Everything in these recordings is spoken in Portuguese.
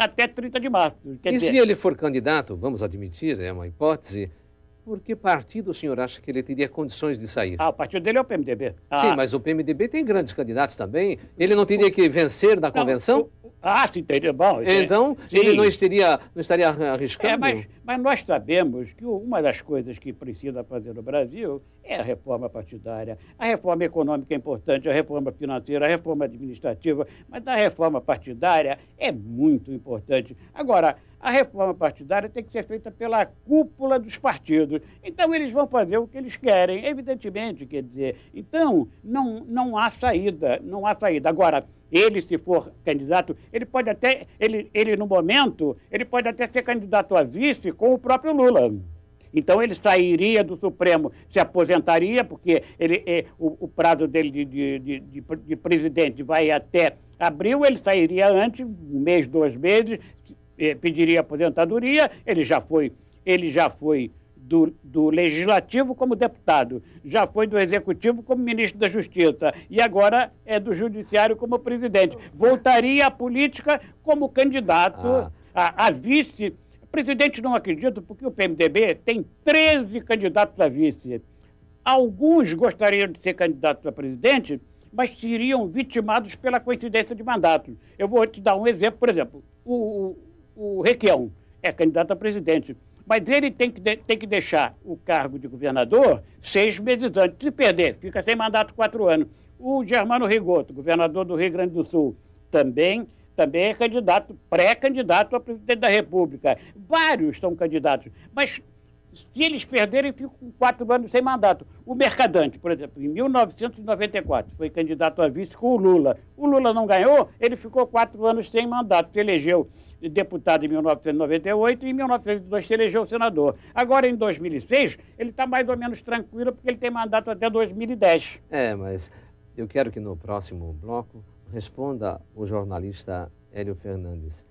até 30 de março. E se ele for candidato, vamos admitir, é uma hipótese, por que partido o senhor acha que ele teria condições de sair? O partido dele é o PMDB. Sim, mas o PMDB tem grandes candidatos também. Ele não teria que vencer na convenção? Sim, entendi. Bom, então, sim. Ele não estaria arriscando? Mas nós sabemos que uma das coisas que precisa fazer no Brasil é a reforma partidária. A reforma econômica é importante, a reforma financeira, a reforma administrativa, mas a reforma partidária é muito importante. Agora, a reforma partidária tem que ser feita pela cúpula dos partidos. Então, eles vão fazer o que eles querem, evidentemente, quer dizer. Então, não há saída, não há saída. Agora, ele, se for candidato, ele pode até, ele no momento, ele pode até ser candidato a vice com o próprio Lula. Então, ele sairia do Supremo, se aposentaria, porque o prazo dele de presidente vai até abril, ele sairia antes, um mês, 2 meses, pediria aposentadoria, ele já foi do Legislativo como deputado, já foi do Executivo como ministro da Justiça e agora é do Judiciário como presidente. Voltaria à política como candidato a vice. Presidente, não acredito, porque o PMDB tem 13 candidatos a vice. Alguns gostariam de ser candidatos a presidente, mas seriam vitimados pela coincidência de mandatos. Eu vou te dar um exemplo, por exemplo, o Requião é candidato a presidente, mas ele tem que deixar o cargo de governador 6 meses antes. Se perder, fica sem mandato 4 anos. O Germano Rigoto, governador do Rio Grande do Sul, também é candidato, pré-candidato a presidente da República. Vários são candidatos, mas se eles perderem, ficam 4 anos sem mandato. O Mercadante, por exemplo, em 1994, foi candidato a vice com o Lula. O Lula não ganhou, ele ficou 4 anos sem mandato, se elegeu deputado em 1998 e em 1902 se elegeu senador. Agora, em 2006, ele está mais ou menos tranquilo porque ele tem mandato até 2010. Mas eu quero que no próximo bloco responda o jornalista Hélio Fernandes.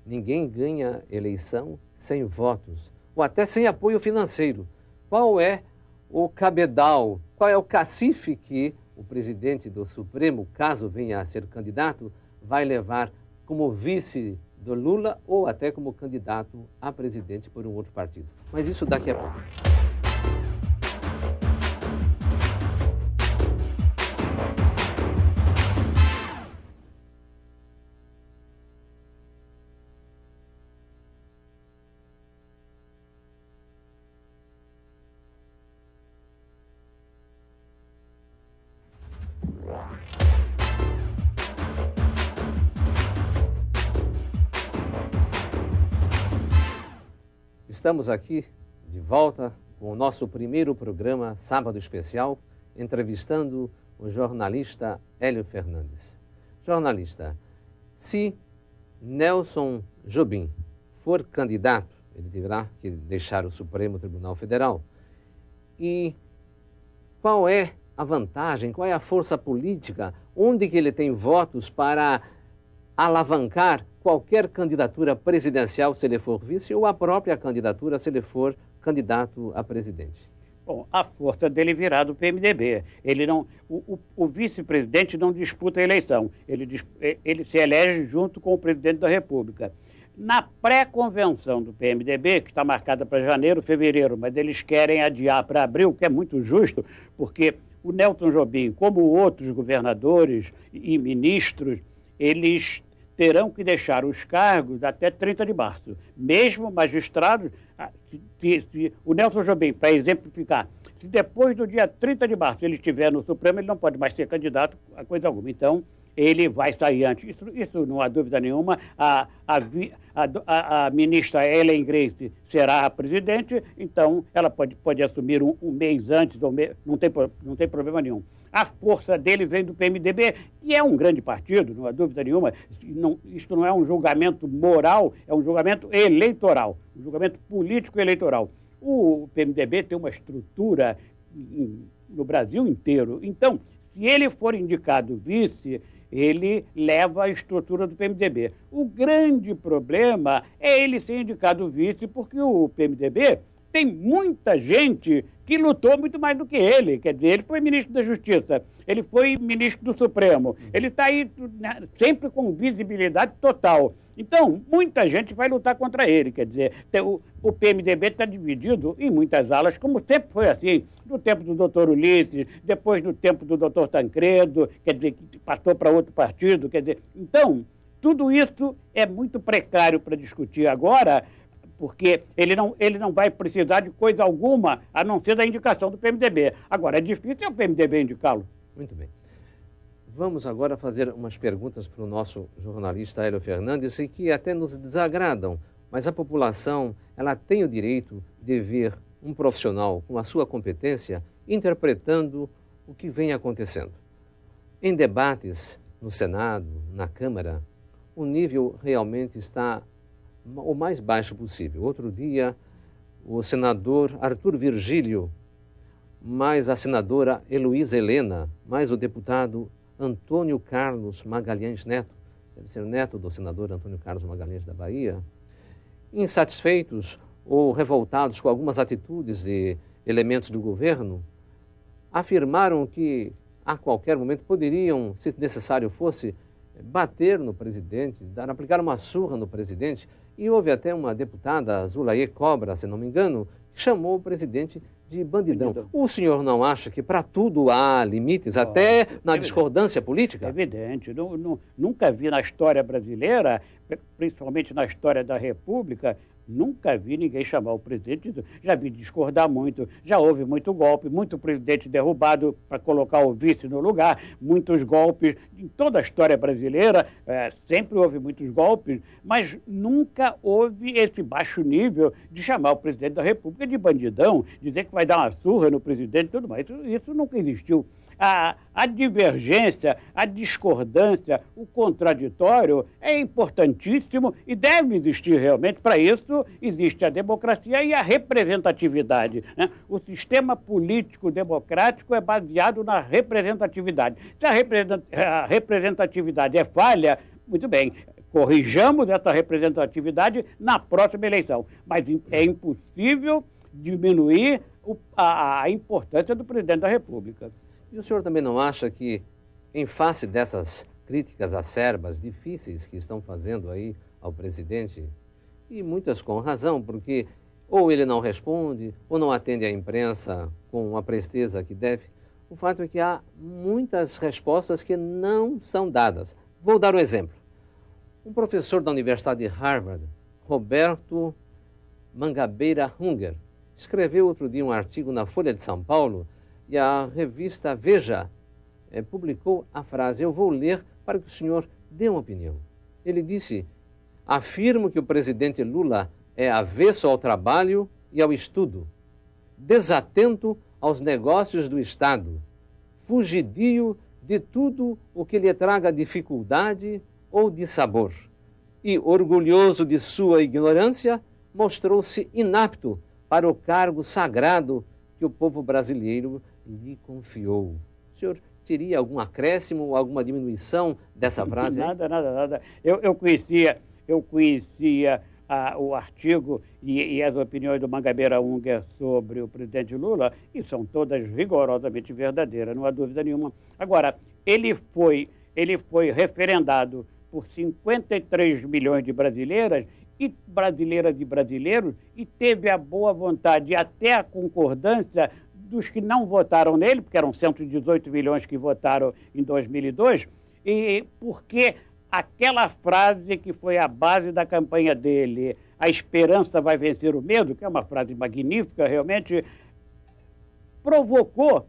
Ninguém ganha eleição sem votos, ou até sem apoio financeiro. Qual é o cabedal, qual é o cacife que o presidente do Supremo, caso venha a ser candidato, vai levar como vice do Lula ou até como candidato a presidente por um outro partido? Mas isso daqui a pouco. Estamos aqui de volta com o nosso primeiro programa Sábado Especial, entrevistando o jornalista Hélio Fernandes. Jornalista, se Nelson Jobim for candidato, ele terá que deixar o Supremo Tribunal Federal. E qual é a vantagem, qual é a força política, onde que ele tem votos para alavancar qualquer candidatura presidencial se ele for vice ou a própria candidatura se ele for candidato a presidente? Bom, a força dele virá do PMDB. Ele não, o vice-presidente não disputa a eleição. Ele se elege junto com o presidente da República. Na pré-convenção do PMDB, que está marcada para janeiro, fevereiro, mas eles querem adiar para abril, que é muito justo, porque o Nelson Jobim, como outros governadores e ministros, eles terão que deixar os cargos até 30 de março. Mesmo magistrados, o Nelson Jobim, para exemplificar, se depois do dia 30 de março ele estiver no Supremo, ele não pode mais ser candidato a coisa alguma. Então, ele vai sair antes. Isso não há dúvida nenhuma. A ministra Ellen Grace será a presidente, então ela pode assumir um mês antes, não tem problema nenhum. A força dele vem do PMDB, que é um grande partido, não há dúvida nenhuma. Isto não é um julgamento moral, é um julgamento eleitoral, um julgamento político-eleitoral. O PMDB tem uma estrutura no Brasil inteiro. Então, se ele for indicado vice, ele leva a estrutura do PMDB. O grande problema é ele ser indicado vice, porque o PMDB tem muita gente que lutou muito mais do que ele. Quer dizer, ele foi ministro da Justiça, ele foi ministro do Supremo, ele está aí, né, sempre com visibilidade total. Então, muita gente vai lutar contra ele. Quer dizer, o PMDB está dividido em muitas alas, como sempre foi assim, no tempo do doutor Ulisses, depois no tempo do doutor Tancredo, quer dizer, que passou para outro partido. Quer dizer, então, tudo isso é muito precário para discutir agora, porque ele não vai precisar de coisa alguma, a não ser da indicação do PMDB. Agora, é difícil o PMDB indicá-lo. Muito bem. Vamos agora fazer umas perguntas para o nosso jornalista Hélio Fernandes, e que até nos desagradam, mas a população ela tem o direito de ver um profissional com a sua competência interpretando o que vem acontecendo. Em debates no Senado, na Câmara, o nível realmente está o mais baixo possível. Outro dia, o senador Arthur Virgílio, mais a senadora Heloísa Helena, mais o deputado Antônio Carlos Magalhães Neto, deve ser neto do senador Antônio Carlos Magalhães da Bahia, insatisfeitos ou revoltados com algumas atitudes de elementos do governo, afirmaram que a qualquer momento poderiam, se necessário fosse, bater no presidente, aplicar uma surra no presidente, e houve até uma deputada, Zulaye Cobra, se não me engano, que chamou o presidente de bandidão. O senhor não acha que para tudo há limites, até na discordância política? É evidente. Nunca vi na história brasileira, principalmente na história da República, nunca vi ninguém chamar o presidente. Já vi discordar muito, já houve muito golpe, muito presidente derrubado para colocar o vice no lugar, muitos golpes. Em toda a história brasileira, sempre houve muitos golpes, mas nunca houve esse baixo nível de chamar o presidente da República de bandidão, dizer que vai dar uma surra no presidente e tudo mais. Isso nunca existiu. A divergência, a discordância, o contraditório é importantíssimo e deve existir realmente. Para isso, existe a democracia e a representatividade, né? O sistema político democrático é baseado na representatividade. Se a representatividade é falha, muito bem, corrijamos essa representatividade na próxima eleição. Mas é impossível diminuir a importância do presidente da República. E o senhor também não acha que, em face dessas críticas acerbas, difíceis que estão fazendo aí ao presidente, e muitas com razão, porque ou ele não responde, ou não atende à imprensa com a presteza que deve, o fato é que há muitas respostas que não são dadas. Vou dar um exemplo. Um professor da Universidade de Harvard, Roberto Mangabeira Unger, escreveu outro dia um artigo na Folha de São Paulo, e a revista Veja publicou a frase: eu vou ler para que o senhor dê uma opinião. Ele disse: afirmo que o presidente Lula é avesso ao trabalho e ao estudo, desatento aos negócios do Estado, fugidio de tudo o que lhe traga dificuldade ou dissabor, e, orgulhoso de sua ignorância, mostrou-se inapto para o cargo sagrado que o povo brasileiro lhe confiou. O senhor teria algum acréscimo ou alguma diminuição dessa frase? Nada. Eu conhecia o artigo e as opiniões do Mangabeira Unger sobre o presidente Lula, e são todas rigorosamente verdadeiras, não há dúvida nenhuma. Agora, ele foi referendado por 53 milhões de brasileiras e brasileiros, e teve a boa vontade e até a concordância dos que não votaram nele, porque eram 118 milhões que votaram em 2002, e porque aquela frase que foi a base da campanha dele, a esperança vai vencer o medo, que é uma frase magnífica, realmente provocou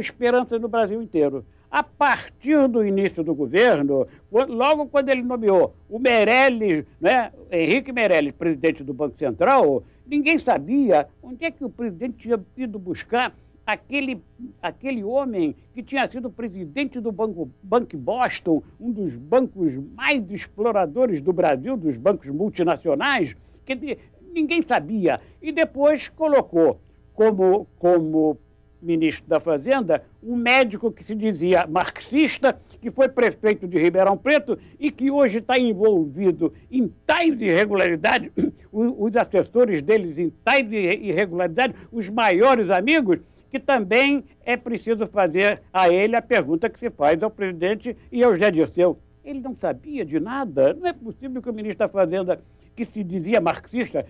esperança no Brasil inteiro. A partir do início do governo, logo quando ele nomeou o Meirelles, né, Henrique Meirelles, presidente do Banco Central, ninguém sabia onde é que o presidente tinha ido buscar aquele homem que tinha sido presidente do Banco Boston, um dos bancos mais exploradores do Brasil, dos bancos multinacionais, que ninguém sabia. E depois colocou como ministro da Fazenda um médico que se dizia marxista, que foi prefeito de Ribeirão Preto e que hoje está envolvido em tais irregularidades, os assessores deles em tais irregularidades, os maiores amigos, que também é preciso fazer a ele a pergunta que se faz ao presidente e ao Zé Dirceu. Ele não sabia de nada? Não é possível que o ministro da Fazenda, que se dizia marxista,